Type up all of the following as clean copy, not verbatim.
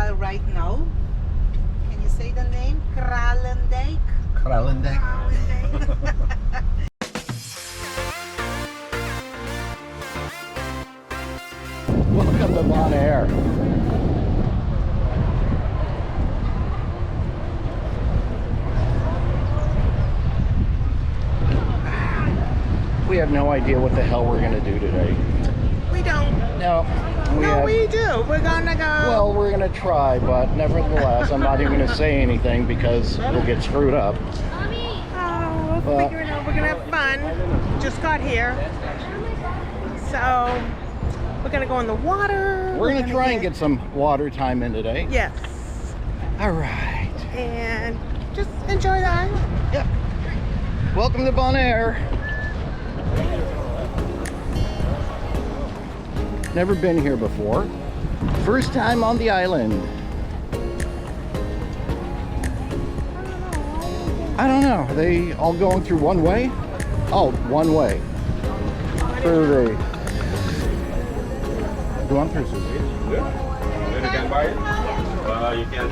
capital right now. Can you say the name? Kralendijk? Kralendijk. Welcome to Bonaire. We have no idea what the hell we're going to do today. We don't. No. We do. We're gonna go. Well, we're going to try, but nevertheless, I'm not even going to say anything because we'll get screwed up. Oh, we'll figure it out. We're gonna have fun. Just got here. So, we're gonna go in the water. We're going to try and get some water time in today. Yes. All right. And just enjoy the island. Yep. Welcome to Bonaire. Never been here before. First time on the island. I don't know. Are they all going through one way? Oh, one way. Through the... You want through Susie? Yeah. You can buy it? You can.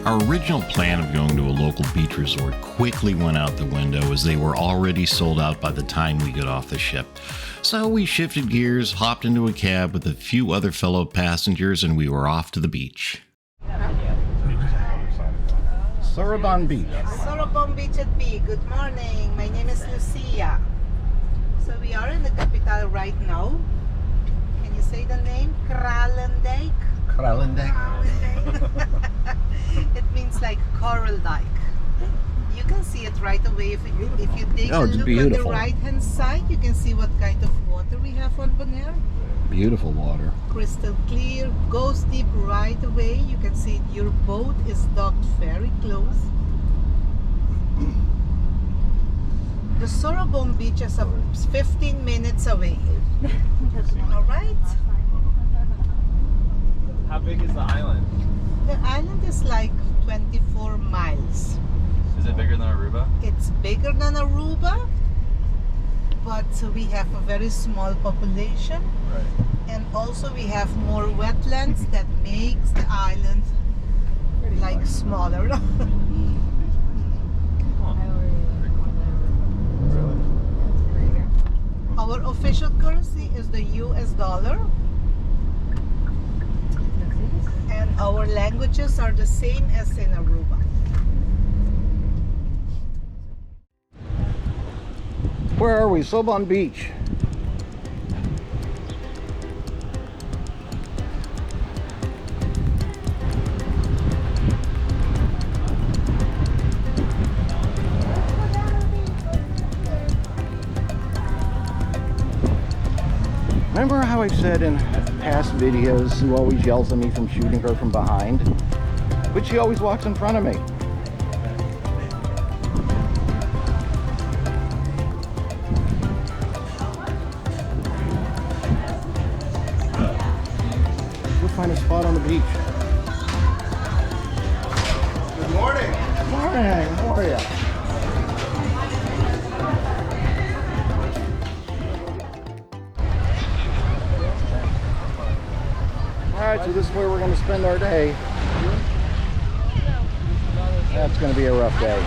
Our original plan of going to a local beach resort quickly went out the window as they were already sold out by the time we got off the ship. So we shifted gears, hopped into a cab with a few other fellow passengers, and we were off to the beach. Sorobon Beach. Sorobon Beach at B. Good morning. My name is Lucia. So we are in the capital right now. Can you say the name? Kralendijk? Kralendijk. It means like coral dike. You can see it right away if you take Oh, a it's look beautiful. on the right hand side. You can see what kind of water we have on Bonaire. Beautiful water. Crystal clear, goes deep right away. You can see your boat is docked very close. The Sorobon beach is 15 minutes away. All right. How big is the island? The island is like 24 miles. Is it bigger than Aruba? It's bigger than Aruba, but we have a very small population. Right. And also we have more wetlands that makes the island like smaller. Our official currency is the US dollar. And our languages are the same as in Aruba. Where are we? Sorobon Beach. Remember how I said in past videos Sue always yells at me from shooting her from behind? But she always walks in front of me. We'll find a spot on the beach. Good morning. Morning, how are ya? Alright, so this is where we're going to spend our day. That's going to be a rough day.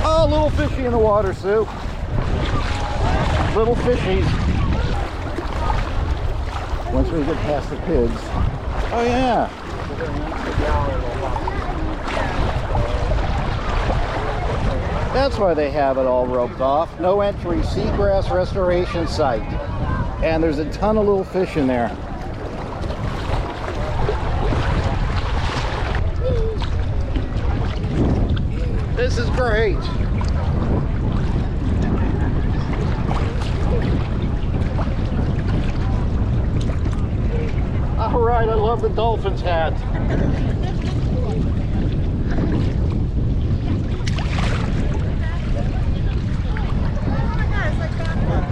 Oh, a little fishy in the water, Sue. Little fishies. Once we get past the kids. Oh yeah. That's why they have it all roped off. No entry, seagrass restoration site. And there's a ton of little fish in there. This is great. love the dolphin's hat.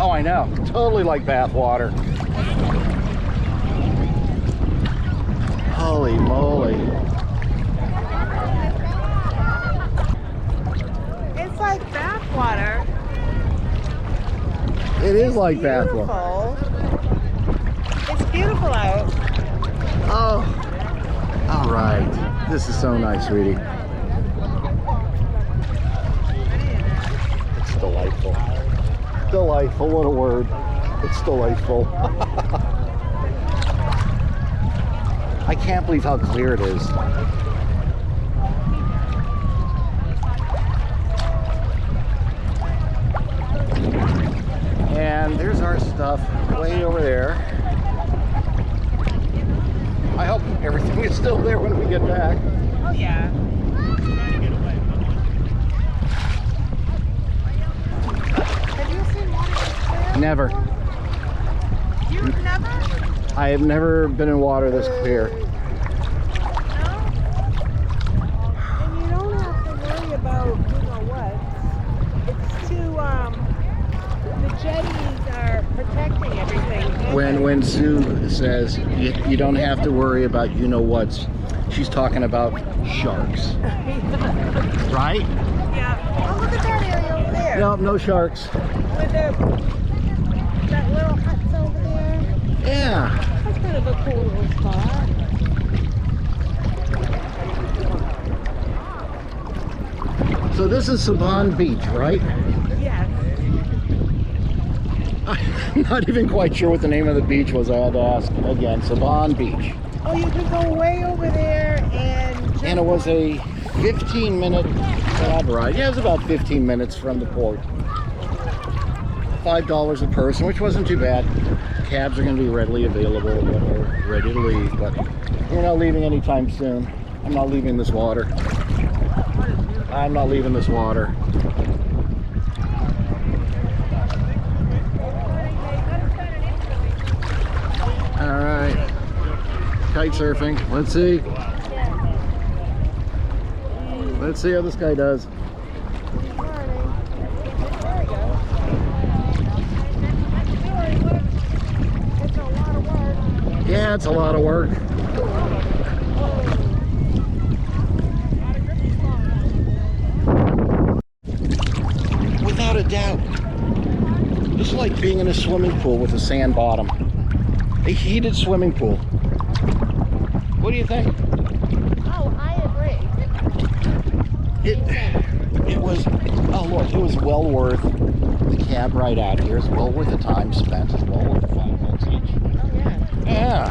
Oh, I know. Totally like bath water. Holy moly. It's like bath water. It is like bath water. It's beautiful out. Oh, all right. This is so nice, sweetie. It's delightful. Delightful, what a word. It's delightful. I can't believe how clear it is. And there's our stuff way over there. I hope everything is still there when we get back. Oh yeah. Have you seen water this clear? Never. You've never? I have never been in water this clear. No? And you don't have to worry about, you know what? It's too, the jetties are protecting everything. When Sue says you don't have to worry about you know what's, she's talking about sharks. Right? Yeah. Oh, look at that area over there. Nope, no sharks. With that little huts over there. Yeah. That's kind of a cool little spot. So this is Sorobon Beach, right? Yes. I'm not even quite sure what the name of the beach was. I had to ask again. Sorobon Beach. Oh, you can go way over there And it was a 15-minute cab ride. Yeah, it was about 15 minutes from the port. $5 a person, which wasn't too bad. Cabs are going to be readily available when we're ready to leave, but we're not leaving anytime soon. I'm not leaving this water. I'm not leaving this water. All right. Kite surfing. Let's see. Let's see how this guy does. Yeah, it's a lot of work. Without a doubt. This is like being in a swimming pool with a sand bottom. A heated swimming pool. What do you think? Oh, I agree. It was, oh look, it was well worth the cab ride out here. It's well worth the time spent. It's well worth the $5 each. Oh, yeah. Yeah.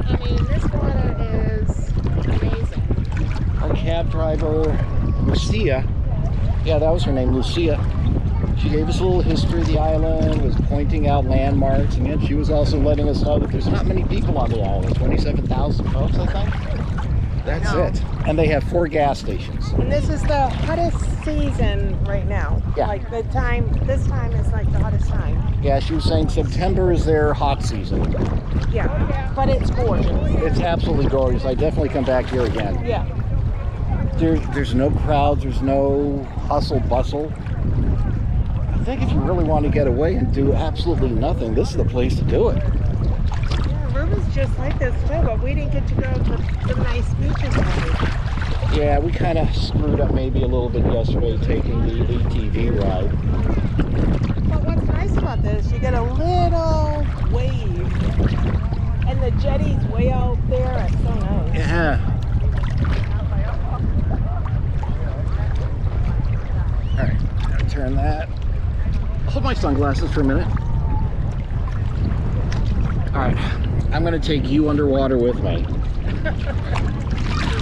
I mean, this water is amazing. Our cab driver, Lucia, yeah, that was her name, Lucia. She gave us a little history of the island, was pointing out landmarks, and yet she was also letting us know that there's not many people on the island. 27,000 folks, I think. That's it. And they have 4 gas stations. And this is the hottest season right now. Yeah. Like this time is like the hottest time. Yeah, she was saying September is their hot season. Yeah. But it's gorgeous. It's absolutely gorgeous. I definitely come back here again. Yeah. There's no crowds, there's no hustle bustle. I think if you really want to get away and do absolutely nothing, this is the place to do it. Yeah, Ruben's just like this too, but we didn't get to go to the nice beaches. Yeah, we kind of screwed up maybe a little bit yesterday taking the ATV ride. But what's nice about this, you get a little wave. And the jetties way out there are so nice. Yeah. Alright, gotta turn that. Hold my sunglasses for a minute. Alright, I'm gonna take you underwater with me.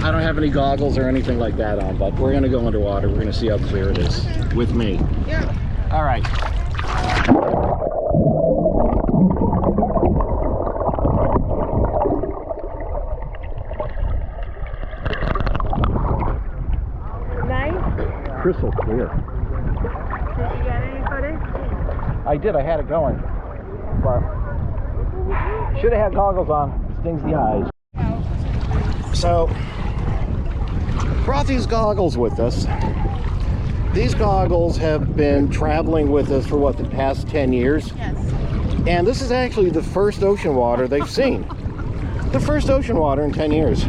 I don't have any goggles or anything like that on, but we're gonna go underwater. We're gonna see how clear it is with me. Yeah. Alright. Nice. Crystal clear. Did you get any footage? I did, I had it going. But should have had goggles on. Stings the eyes. So, brought these goggles with us. These goggles have been traveling with us for what, the past 10 years? Yes. And this is actually the first ocean water they've seen. The first ocean water in 10 years.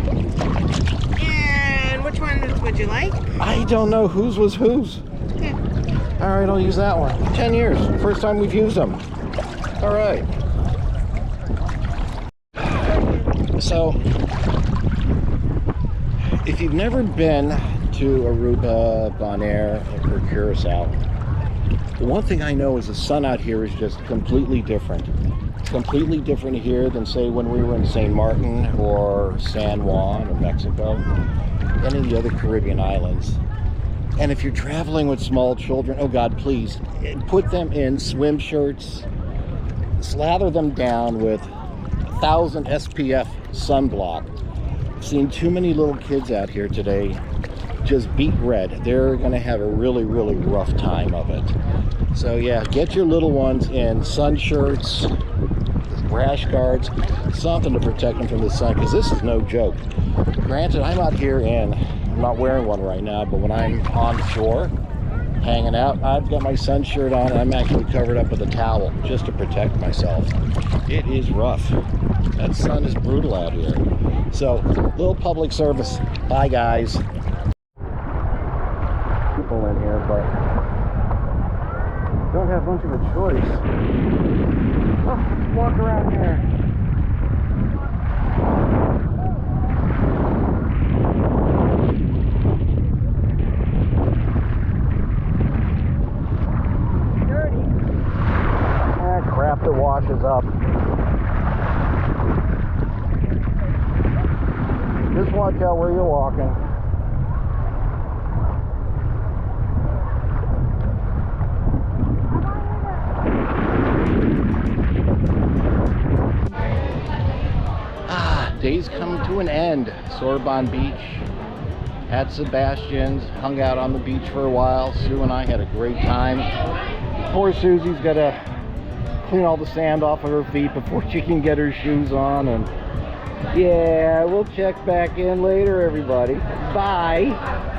And which one would you like? I don't know whose was whose. Okay. All right, I'll use that one. 10 years, first time we've used them. All right. So, if you've never been to Aruba, Bonaire, or Curacao, the one thing I know is the sun out here is just completely different. It's completely different here than, say, when we were in St. Martin or San Juan or Mexico, any of the other Caribbean islands. And if you're traveling with small children, oh God, please, put them in swim shirts, slather them down with 1,000 SPF sunblock. I've seen too many little kids out here today just beat red. They're gonna have a really, really rough time of it. So yeah, get your little ones in sun shirts, rash guards, something to protect them from the sun, because this is no joke. Granted, I'm out here and I'm not wearing one right now, but when I'm on shore, hanging out, I've got my sun shirt on and I'm actually covered up with a towel just to protect myself. It is rough. That sun is brutal out here. So, little public service. Bye, guys. People in here, but don't have much of a choice. Oh, walk around here. Dirty. Ah, crap that washes up. Just watch out where you're walking. Day's coming to an end. Sorobon Beach, at Sebastian's, hung out on the beach for a while. Sue and I had a great time. Poor Susie's got to clean all the sand off of her feet before she can get her shoes on. And yeah, we'll check back in later, everybody. Bye.